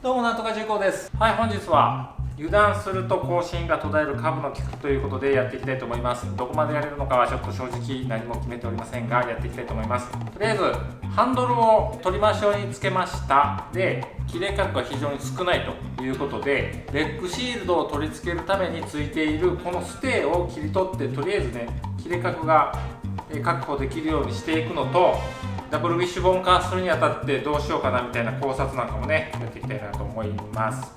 どうもなんとか重工です。はい、本日は油断すると更新が途絶える株の企画ということでやっていきたいと思います。どこまでやれるのかはちょっと正直何も決めておりませんが、やっていきたいと思います。とりあえずハンドルを取り回し用につけました。で、切れ角が非常に少ないということで、レッグシールドを取り付けるためについているこのステーを切り取って、とりあえずね、切れ角が確保できるようにしていくのと、ダブルウィッシュボーン化するにあたってどうしようかなみたいな考察なんかもね、やっていきたいなと思います。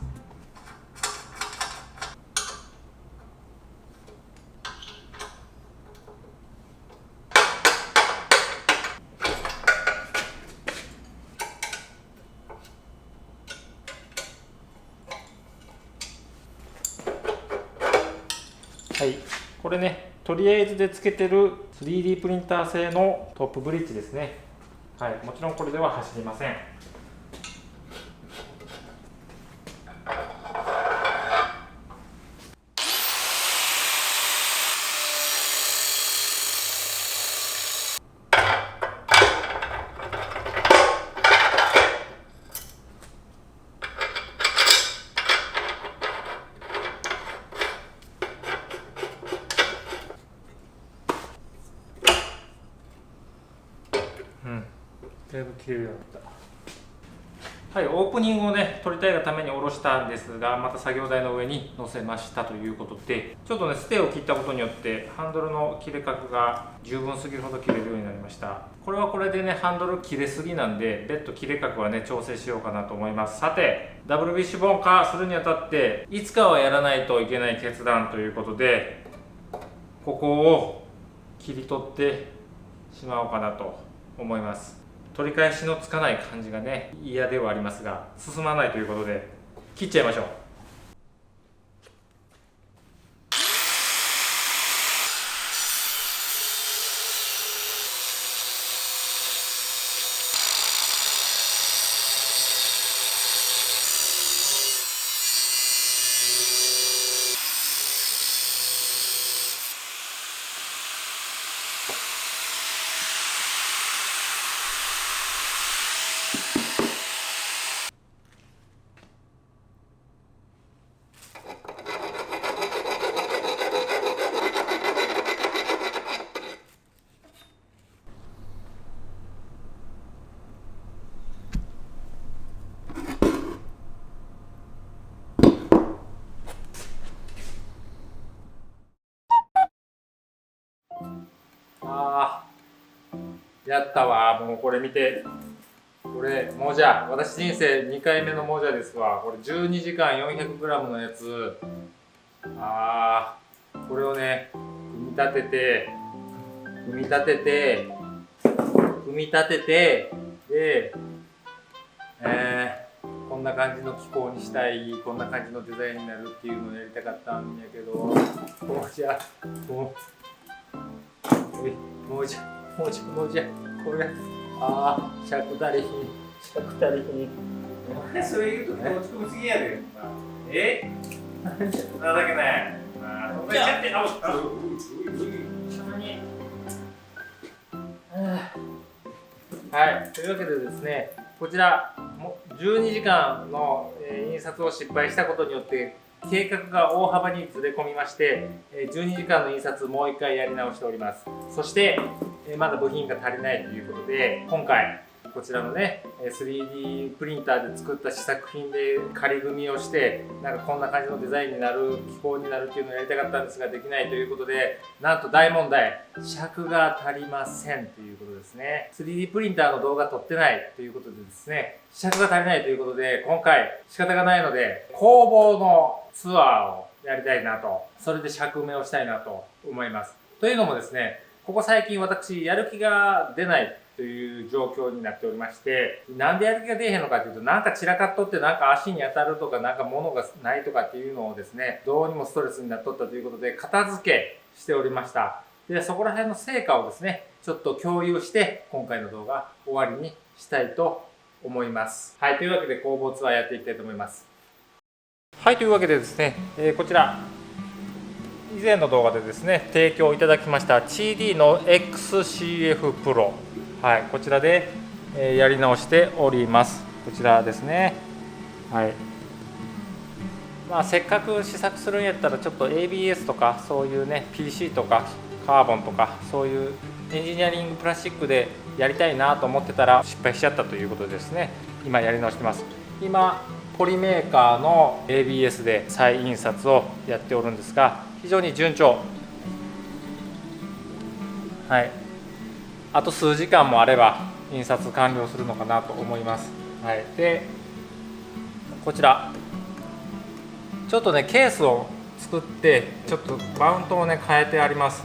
はい、これね、とりあえずでつけてる 3D プリンター製のトップブリッジですね。はい、もちろんこれでは走りません。だいぶ切れるようになった。はい、オープニングをね、撮りたいがために下ろしたんですが、また作業台の上に乗せましたということで、ちょっとね、ステーを切ったことによって、ハンドルの切れ角が十分すぎるほど切れるようになりました。これはこれでね、ハンドル切れすぎなんで、別途切れ角はね、調整しようかなと思います。さて、ダブルウィッシュボーン化するにあたって、いつかはやらないといけない決断ということで、ここを切り取ってしまおうかなと思います。取り返しのつかない感じがね、嫌ではありますが、進まないということで切っちゃいましょう。やったわ。もうこれ見て、これもじゃ、私人生2回目のもじゃですわ。これ12時間 400g のやつ、これをね、組み立ててで、こんな感じの機構にしたい、こんな感じのデザインになるっていうのをやりたかったんやけど、もじゃ、これ、尺足りひん。それ言うと落ち込みすぎやで。情けない。そんなにやってはい、というわけでですね、こちら12時間の印刷を失敗したことによって計画が大幅にずれ込みまして、12時間の印刷もう1回やり直しております。そしてまだ部品が足りないということで、今回こちらのね 3D プリンターで作った試作品で仮組みをして、なんかこんな感じのデザインになる、機構になるっていうのをやりたかったんですができないということで、なんと大問題、尺が足りませんということですね。 3D プリンターの動画撮ってないということでですね、尺が足りないということで、今回仕方がないので工房のツアーをやりたいなと、それで尺埋めをしたいなと思います。というのもですね、ここ最近私やる気が出ないという状況になっておりまして、なんでやる気が出えへんのかというと、なんか散らかっとって、なんか足に当たるとか、なんか物がないとかっていうのをですね、どうにもストレスになっとったということで片付けしておりました。で、そこら辺の成果をですね、ちょっと共有して今回の動画終わりにしたいと思います。はい、というわけで工房ツアーやっていきたいと思います。はい、というわけでですね、こちら以前の動画でですね提供いただきました CD の XCF Pro、はい、こちらでやり直しております。こちらですね。はい。まあせっかく試作するんやったらちょっと ABS とかそういうね PC とかカーボンとかそういうエンジニアリングプラスチックでやりたいなと思ってたら失敗しちゃったということですね。今やり直してます。今ポリメーカーの ABS で再印刷をやっておるんですが、非常に順調。はい、あと数時間もあれば印刷完了するのかなと思います。はい、でこちらちょっとねケースを作ってちょっとマウントをね変えてあります。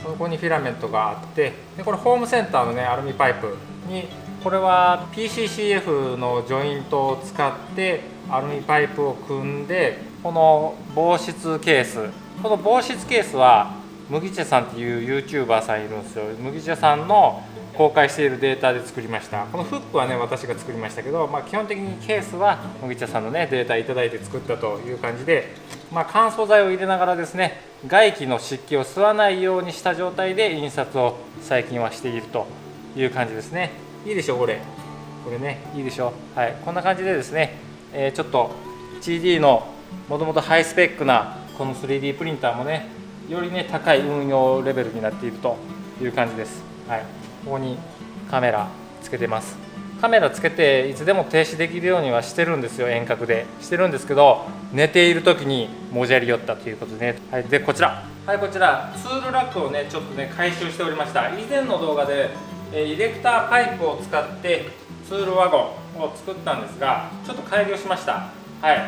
ここにフィラメントがあって、でこれホームセンターのねアルミパイプに、これは PCCF のジョイントを使ってアルミパイプを組んで、この防湿ケース、この防湿ケースは麦茶さんっていう YouTuber さんいるんですよ。麦茶さんの公開しているデータで作りました。このフックはね私が作りましたけど、基本的にケースは麦茶さんのねデータいただいて作ったという感じで、乾燥剤を入れながらですね、外気の湿気を吸わないようにした状態で印刷を最近はしているという感じですね。いいでしょこれね、いいでしょ。はい、こんな感じでですね、ちょっと TD のもともとハイスペックなこの 3D プリンターもね、よりね高い運用レベルになっているという感じです。はい、ここにカメラつけてます。カメラつけていつでも停止できるようにはしてるんですよ。遠隔でしてるんですけど、寝ている時にもじゃり寄ったということでね。はい、でこちら、はい、こちらツールラックをねちょっとね回収しておりました。以前の動画でイレクターパイプを使ってツールワゴンを作ったんですが、ちょっと改良しました。はい、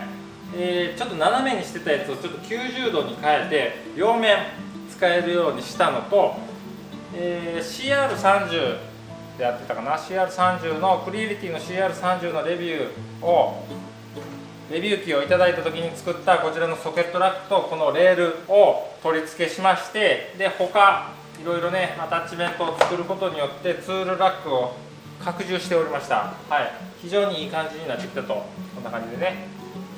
ちょっと斜めにしてたやつをちょっと90度に変えて両面使えるようにしたのと、CR30 でやってたかな、 CR30 のクリエリティの CR30 のレビュー機をいただいた時に作ったこちらのソケットラックとこのレールを取り付けしまして、で他いろいろねアタッチメントを作ることによってツールラックを拡充しておりました。はい、非常にいい感じになってきたと。こんな感じでね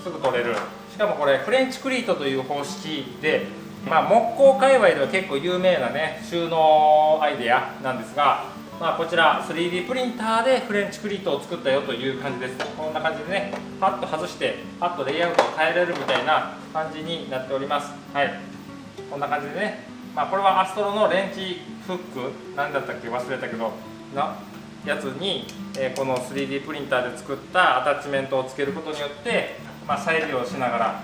すぐ取れる。しかもこれフレンチクリートという方式で、木工界隈では結構有名なね収納アイデアなんですが、こちら 3D プリンターでフレンチクリートを作ったよという感じです。こんな感じでねパッと外してパッとレイアウトを変えれるみたいな感じになっております。はい、こんな感じでね、これはアストロのレンチフック何だったっけ忘れたけどなやつに、この 3D プリンターで作ったアタッチメントをつけることによって、再利用しながら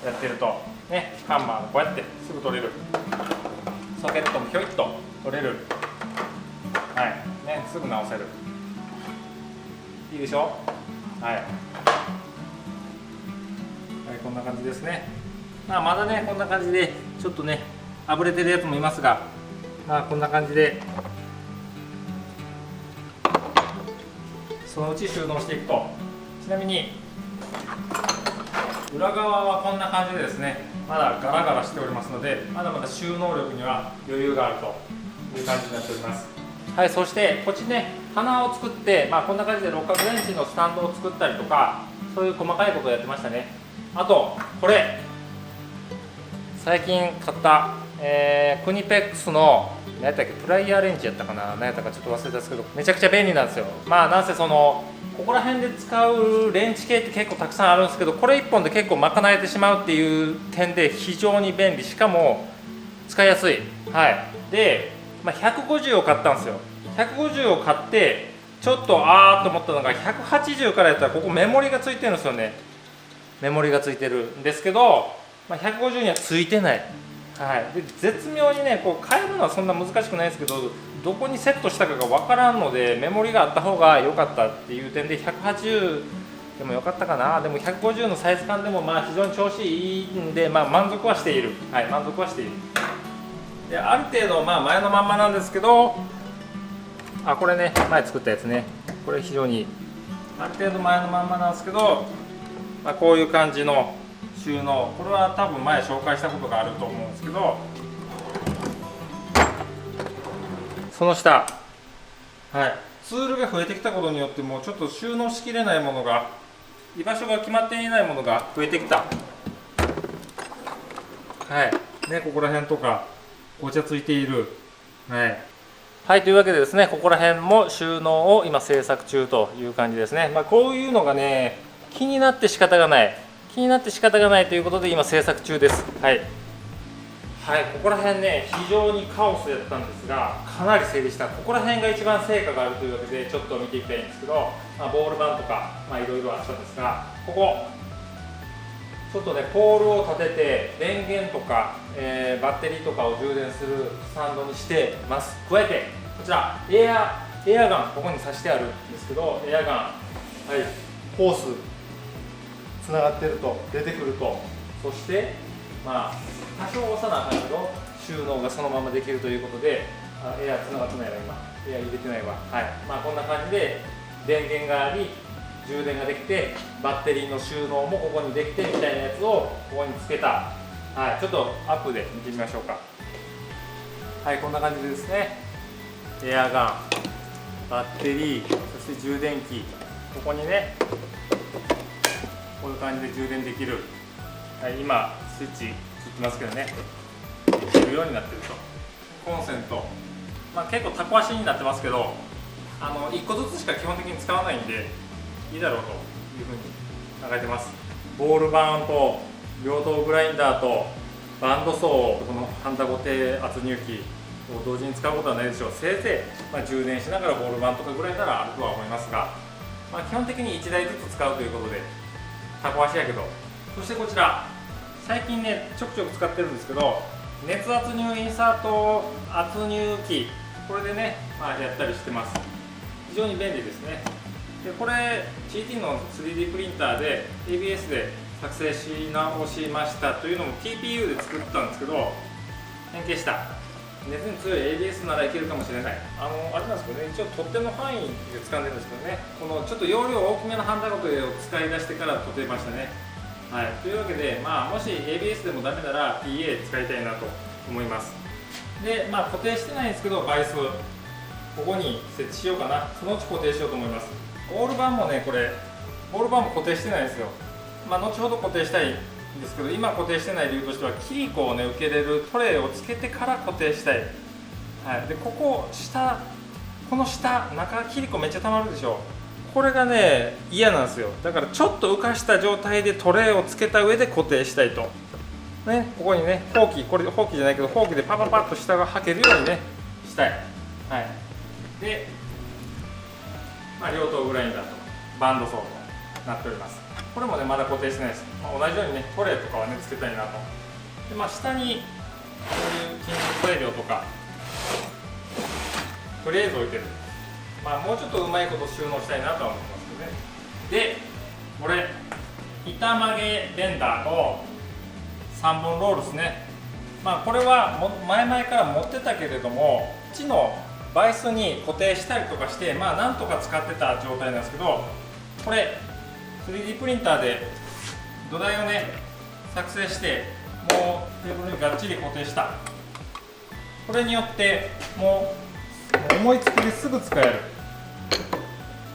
やってるとね、ハンマーこうやってすぐ取れる、ソケットもひょいっと取れる。はいね、すぐ直せる。いいでしょ。はい、はい、こんな感じですね。まだねこんな感じでちょっとねあぶれてるやつもいますが、こんな感じでそのうち収納していくと。ちなみに裏側はこんな感じでですね、まだガラガラしておりますので、まだまだ収納力には余裕があるという感じになっております。はい、そしてこっちね棚を作って、こんな感じで六角レンチのスタンドを作ったりとか、そういう細かいことをやってましたね。あとこれ最近買った、クニペックスの何やったっけ、プライヤーレンチやったかな、何やったかちょっと忘れたんですけど、めちゃくちゃ便利なんですよ。なんせそのここら辺で使うレンチ系って結構たくさんあるんですけど、これ1本で結構賄えてしまうっていう点で非常に便利、しかも使いやすい。はい、で、150を買ったんですよ。150を買ってちょっとと思ったのが、180からやったらここメモリがついてるんですよね。メモリがついてるんですけど、150にはついてない。はい、で絶妙にねこう変えるのはそんな難しくないですけど、どこにセットしたかが分からんので、メモリがあった方が良かったっていう点で180でも良かったかな。でも150のサイズ感でも非常に調子いいんで、満足はしている。はい、満足はしている。である程度前のまんまなんですけど、これね前作ったやつね、これ非常にある程度前のまんまなんですけど、こういう感じの収納、これは多分前紹介したことがあると思うんですけど、その下、はい、ツールが増えてきたことによってもうちょっと収納しきれないものが、居場所が決まっていないものが増えてきた。はいね、ここら辺とかごちゃついている。はい、というわけでですね、ここら辺も収納を今制作中という感じですね。こういうのがね気になって仕方がないということで今制作中です。はい、ここら辺ね非常にカオスやったんですが、かなり整理した。ここら辺が一番成果があるというわけでちょっと見ていきたいんですけど、ボール板とかいろいろあったんですが、ここちょっとねポールを立てて電源とか、バッテリーとかを充電するスタンドにしてます。加えてこちらエアガン、ここに挿してあるんですけど、エアガン、ホースつながってると出てくると、そして多少押さなあかんけど収納がそのままできるということで、エアつながってないわ、今エア入れてないわ。こんな感じで電源があり充電ができて、バッテリーの収納もここにできてみたいなやつをここにつけた。ちょっとアップで見てみましょうか。こんな感じでですね、エアガン、バッテリー、そして充電器、ここにねこういう感じで充電できる。今スイッチ切ってますけどね、できるようになってると。コンセント、結構タコ足になってますけど、1個ずつしか基本的に使わないんでいいだろうというふうに考えてます。ボール板と両頭グラインダーとバンドソー、このハンダゴテ圧入機を同時に使うことはないでしょう。せいぜい、充電しながらボール板とかぐらいならあるとは思いますが、基本的に1台ずつ使うということでタコ足やけど。そしてこちら最近ねちょくちょく使ってるんですけど、熱圧入インサート圧入機、これでね、やったりしてます。非常に便利ですね。でこれ CT の 3D プリンターで ABS で作成し直しましたというのも TPU で作ったんですけど、変形した。熱に強い ABS ならいけるかもしれない。あれなんですけどね、一応取っ手の範囲で使うんですけどね、このちょっと容量大きめのハンダゴテを使い出してから取ってましたね。というわけで、もし ABS でもダメなら PA 使いたいなと思います。で、固定してないんですけど、バイスここに設置しようかな。そのうち固定しようと思います。ボール板もね、これボール板も固定してないんですよ。後ほど固定したいんですけど、今固定してない理由としては、キリコをね受けれるトレイをつけてから固定したい。でここ下、この下中キリコめっちゃたまるでしょ。これがね嫌なんですよ。だからちょっと浮かした状態でトレイをつけた上で固定したいと。ここにねほうき、これほうきじゃないけどほうきでパパパッと下が履けるようにねしたい。で、両頭グラインダーとバンドソーとなっております。これもねまだ固定してないです。同じようにねトレイとかはねつけたいなと。で下にこういう金属材料とかとりあえず置いてる。もうちょっとうまいこと収納したいなとは思ってますけどね。でこれ板曲げベンダーと3本ロールですね。これは前々から持ってたけれども、こっちのバイスに固定したりとかして、なんとか使ってた状態なんですけど、これ 3D プリンターで土台をね作成してもうテーブルにがっちり固定した。これによってもう思いつきですぐ使える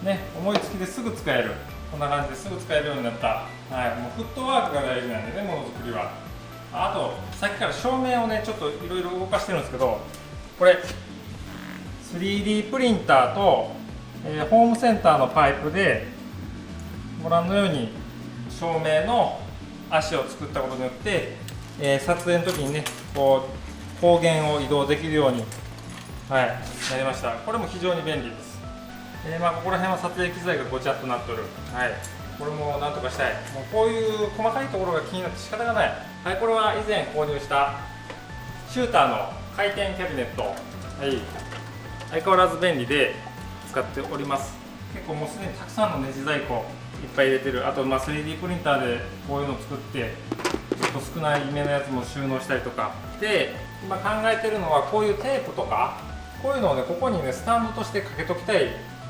ね、思いつきですぐ使える。こんな感じですぐ使えるようになった。もうフットワークが大事なんでね、ものづくりは。あとさっきから照明をねちょっといろいろ動かしてるんですけど、これ 3D プリンターと、ホームセンターのパイプでご覧のように照明の足を作ったことによって、撮影の時にねこう光源を移動できるように、なりました。これも非常に便利です。ここら辺は撮影機材がごちゃっとなっておる。これもなんとかしたい。もうこういう細かいところが気になって仕方がない。これは以前購入したシューターの回転キャビネット。相変わらず便利で使っております。結構もうすでにたくさんのネジ在庫いっぱい入れてる。あと3D プリンターでこういうのを作ってちょっと少ないめのやつも収納したりとかで、今考えてるのはこういうテープとかこういうのをねここにねスタンドとしてかけときたい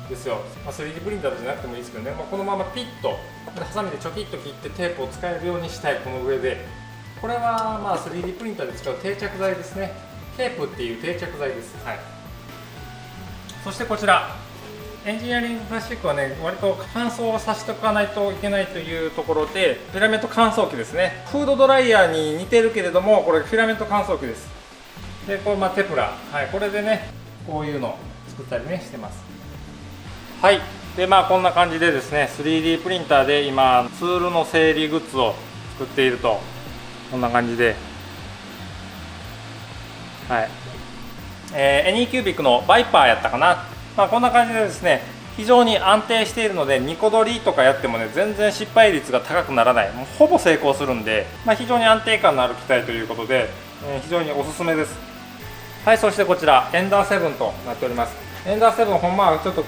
ですよ。3D プリンターじゃなくてもいいですけどね、このままピッとハサミでちょきっと切ってテープを使えるようにしたい。この上でこれは3D プリンターで使う定着剤ですね。テープっていう定着剤です。そしてこちらエンジニアリングプラスチックはね割と乾燥をさせておかないといけないというところで、フィラメント乾燥機ですね。フードドライヤーに似てるけれども、これフィラメント乾燥機です。でこれテプラ、これでねこういうのを作ったりねしてます。でまあこんな感じでですね 3D プリンターで今ツールの整理グッズを作っていると、こんな感じで、はい、エニーキュービックのバイパーやったかな、まあ、こんな感じでですね非常に安定しているので、2個取りとかやってもね全然失敗率が高くならない、もうほぼ成功するんで、まあ、非常に安定感のある機体ということで、非常におすすめです。はい、そしてこちらエンダー7となっております。エンダー7ほんまはちょっと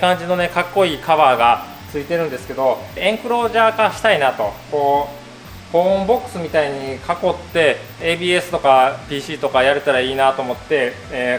感じのねかっこいいカバーがついてるんですけど、エンクロージャー化したいなと、こう保温ボックスみたいに囲って ABS とか PC とかやれたらいいなと思って、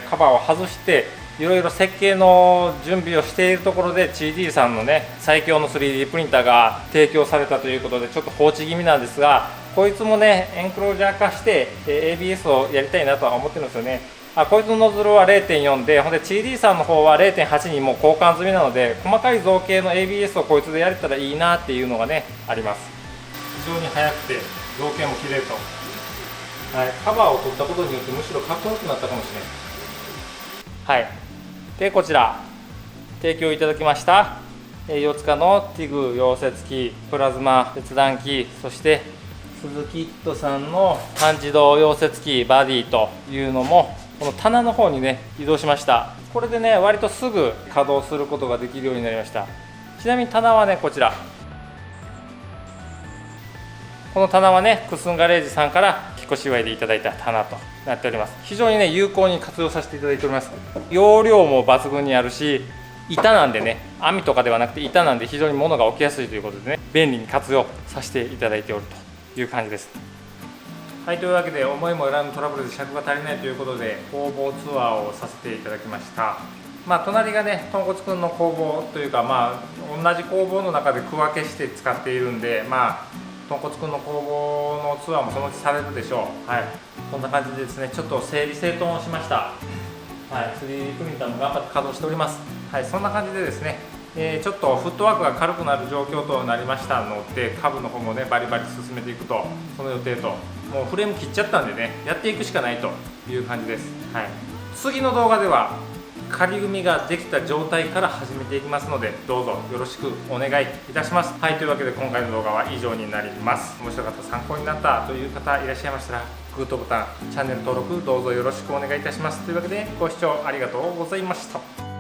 カバーを外していろいろ設計の準備をしているところで CD さんのね最強の 3D プリンターが提供されたということでちょっと放置気味なんですが、こいつもねエンクロージャー化して ABS をやりたいなとは思ってるんですよね。こいつのノズルは 0.4 で、ほんで CD さんの方は 0.8 にもう交換済みなので、細かい造形の ABS をこいつでやれたらいいなっていうのがねあります。非常に速くて造形も綺麗と、はい、カバーを取ったことによってむしろかっこよくなったかもしれない。はい、でこちら提供いただきました四塚のティグ溶接機、プラズマ切断機、そして鈴木キットさんの半自動溶接機バディというのもこの棚の方にね移動しました。これでね割とすぐ稼働することができるようになりました。ちなみに棚はねこちら、この棚はねクスンガレージさんから引っ越し祝いでいただいた棚となっております。非常にね有効に活用させていただいております。容量も抜群にあるし、板なんでね網とかではなくて板なんで非常に物が置きやすいということでね便利に活用させていただいておるという感じです。はい、というわけで思いもよらぬトラブルで尺が足りないということで工房ツアーをさせていただきました。まあ隣がね豚骨くんの工房というか、まあ同じ工房の中で区分けして使っているんで、まあ豚骨くんの工房のツアーもそのうちされるでしょう。はい、こんな感じでですねちょっと整理整頓をしました。はい、3D プリンターも頑張って稼働しております。はい、そんな感じでですね、ちょっとフットワークが軽くなる状況となりましたので、株の方もねバリバリ進めていくと、その予定と、もうフレーム切っちゃったんでねやっていくしかないという感じです。はい、次の動画では仮組みができた状態から始めていきますので、どうぞよろしくお願いいたします。はい、というわけで今回の動画は以上になります。面白かった、参考になったという方いらっしゃいましたら、グッドボタン、チャンネル登録どうぞよろしくお願いいたします。というわけでご視聴ありがとうございました。